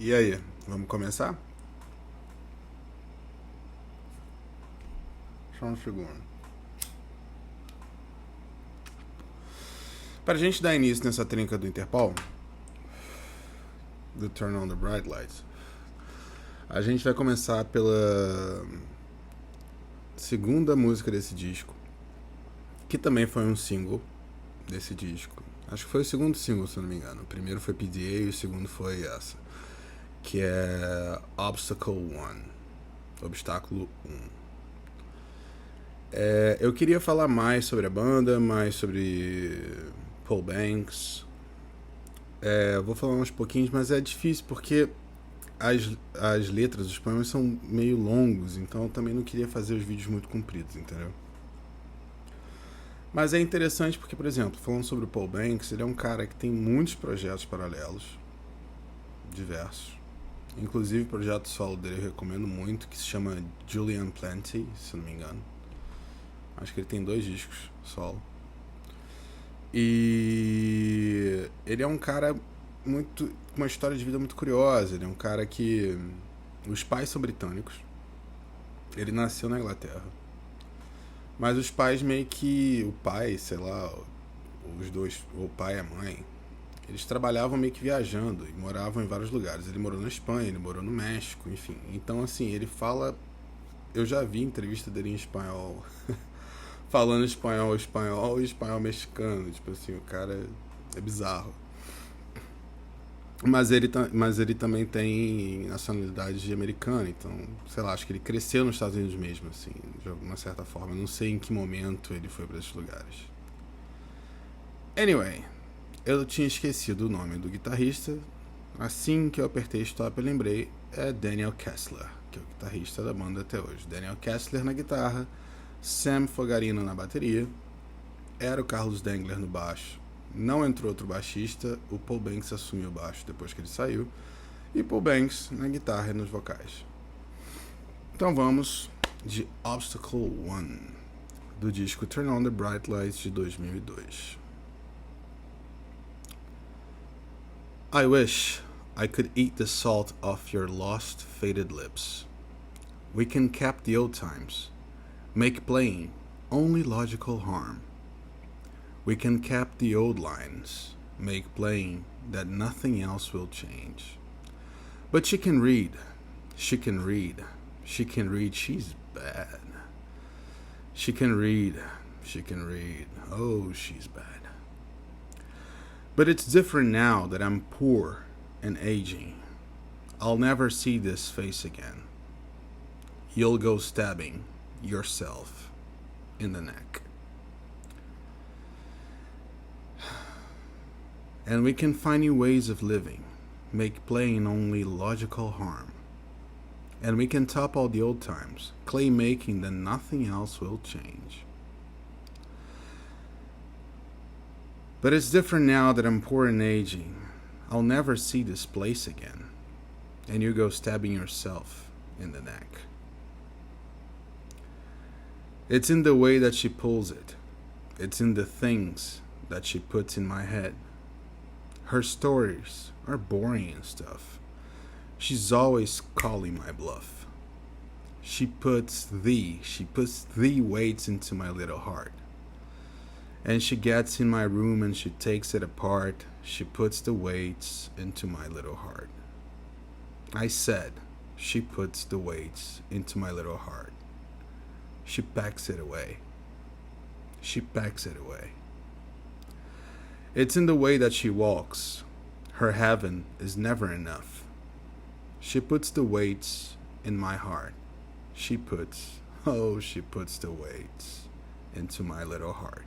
E aí, vamos começar? Só um segundo. Para a gente dar início nessa trinca do Interpol, do Turn on the Bright Lights, a gente vai começar pela segunda música desse disco, que também foi um single desse disco. Acho que foi o segundo single, se eu não me engano. O primeiro foi PDA e o segundo foi essa, que é Obstacle 1, Obstáculo 1. Eu queria falar mais sobre a banda, mais sobre Paul Banks. Eu vou falar uns pouquinhos, mas é difícil porque as letras dos poemas são meio longos, então eu também não queria fazer os vídeos muito compridos, entendeu? Mas é interessante porque, por exemplo, falando sobre o Paul Banks, ele é um cara que tem muitos projetos paralelos, diversos. Inclusive o projeto solo dele eu recomendo muito, que se chama Julian Plenty, se não me engano. Acho que ele tem 2 discos solo. E ele é um cara muito com uma história de vida muito curiosa. Ele é um cara que os pais são britânicos. Ele nasceu na Inglaterra. Mas os pais meio que o pai, sei lá, os dois, o pai e a mãe, eles trabalhavam meio que viajando e moravam em vários lugares. Ele morou na Espanha, ele morou no México, enfim. Então assim, ele fala, eu já vi entrevista dele em espanhol. Falando espanhol e espanhol mexicano. Tipo assim, o cara é bizarro. Mas ele também tem nacionalidade americana, então, sei lá, acho que ele cresceu nos Estados Unidos mesmo, assim, de alguma certa forma. Eu não sei em que momento ele foi para esses lugares. Anyway, eu tinha esquecido o nome do guitarrista. Assim que eu apertei stop, eu lembrei, é Daniel Kessler, que é o guitarrista da banda até hoje. Daniel Kessler na guitarra, Sam Fogarino na bateria, era o Carlos Dengler no baixo, não entrou outro baixista, o Paul Banks assumiu o baixo depois que ele saiu, e Paul Banks na guitarra e nos vocais. Então vamos de Obstacle 1, do disco Turn on the Bright Lights de 2002. I wish I could eat the salt off your lost, faded lips. We can cap the old times, make plain only logical harm. We can cap the old lines, make plain that nothing else will change. But she can read, she can read, she can read, she's bad. She can read, she can read, oh, she's bad. But it's different now that I'm poor and aging. I'll never see this face again. You'll go stabbing yourself in the neck. And we can find new ways of living, make plain only logical harm. And we can top all the old times, clay making that nothing else will change. But it's different now that I'm poor and aging. I'll never see this place again. And you go stabbing yourself in the neck. It's in the way that she pulls it. It's in the things that she puts in my head. Her stories are boring and stuff. She's always calling my bluff. She puts the weights into my little heart. And she gets in my room and she takes it apart. She puts the weights into my little heart. I said, she puts the weights into my little heart. She packs it away. She packs it away. It's in the way that she walks. Her heaven is never enough. She puts the weights in my heart. She puts the weights into my little heart.